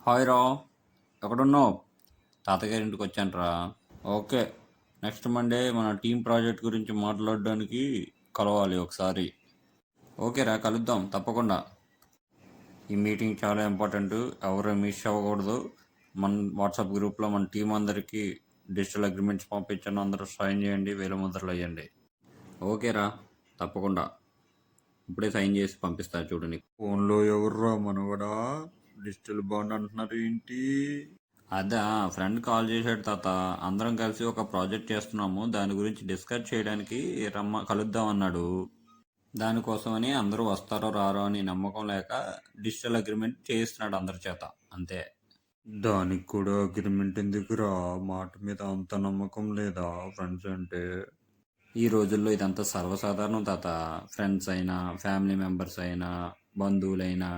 Hi రా, ఎక్కడున్నావు? తాతగారింటికి వచ్చానురా. Okay, next Monday మన టీం ప్రాజెక్ట్ గురించి మాట్లాడడానికి కలవాలి ఒకసారి. ఓకే రా, కలుద్దాం తప్పకుండా. ఈ మీటింగ్ చాలా ఇంపార్టెంట్, ఎవరు మిస్ అవ్వకూడదు. మన వాట్సాప్ గ్రూప్లో మన టీం అందరికీ డిజిటల్ అగ్రిమెంట్స్ పంపించాను, అందరూ సైన్ చేయండి, వేల ముద్రలు వేయండి. ఓకే రా, తప్పకుండా. ఇప్పుడే సైన్ చేసి పంపిస్తా చూడు నీకు. ఫోన్లో ఎవర్రా మనవడా డిజిటల్ బాండ్ అంటున్నారు ఏంటి? అదా, ఫ్రెండ్ కాల్ చేశాడు తాత. అందరం కలిసి ఒక ప్రాజెక్ట్ చేస్తున్నాము, దాని గురించి డిస్కస్ చేయడానికి కలుద్దాం అన్నాడు. దానికోసమని అందరూ వస్తారో రారో అని నమ్మకం లేక డిజిటల్ అగ్రిమెంట్ చేయిస్తున్నాడు అందరి చేత, అంతే. దానికి కూడా అగ్రిమెంట్ ఎందుకురా? మాట మీద అంత నమ్మకం లేదా ఫ్రెండ్స్ అంటే? ఈ రోజుల్లో ఇదంతా సర్వసాధారణం తాత. ఫ్రెండ్స్ అయినా, ఫ్యామిలీ మెంబర్స్ అయినా, బంధువులైనా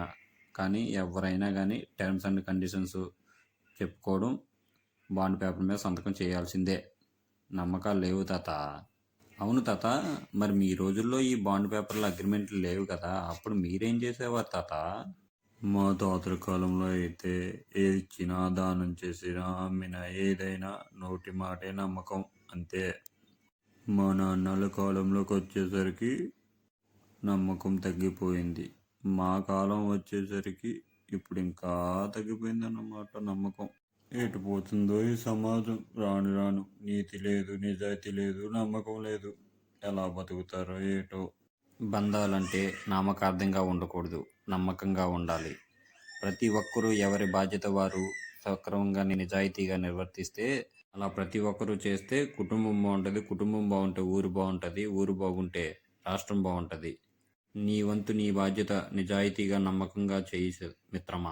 కానీ ఎవరైనా కానీ టర్మ్స్ అండ్ కండిషన్స్ చెప్పుకోవడం, బాండ్ పేపర్ మీద సంతకం చేయాల్సిందే. నమ్మకాలు లేవు తాత. అవును తాత, మరి మీ రోజుల్లో ఈ బాండ్ పేపర్లో అగ్రిమెంట్లు లేవు కదా, అప్పుడు మీరేం చేసేవారు తాత? మా తాతల కాలంలో అయితే ఏది ఇచ్చినా, దానం చేసినా, అమ్మినా, ఏదైనా నోటి మాటే నమ్మకం, అంతే. మా నాన్నల కాలంలోకి వచ్చేసరికి నమ్మకం తగ్గిపోయింది. మా కాలం వచ్చేసరికి ఇప్పుడు ఇంకా తగ్గిపోయిందన్నమాట నమ్మకం. ఎటు పోతుందో ఈ సమాజం, రాను రాను నీతి లేదు, నిజాయితీ లేదు, నమ్మకం లేదు. ఎలా బతుకుతారో ఏటో. బంధాలంటే నామకార్థంగా ఉండకూడదు, నమ్మకంగా ఉండాలి. ప్రతి ఒక్కరూ ఎవరి బాధ్యత వారు సక్రమంగా నిజాయితీగా నిర్వర్తిస్తే, అలా ప్రతి ఒక్కరూ చేస్తే కుటుంబం బాగుంటుంది, కుటుంబం బాగుంటే ఊరు బాగుంటుంది, ఊరు బాగుంటే రాష్ట్రం బాగుంటుంది. నీ వంతు నీ బాధ్యత నిజాయితీగా నమ్మకంగా చేయి మిత్రమా.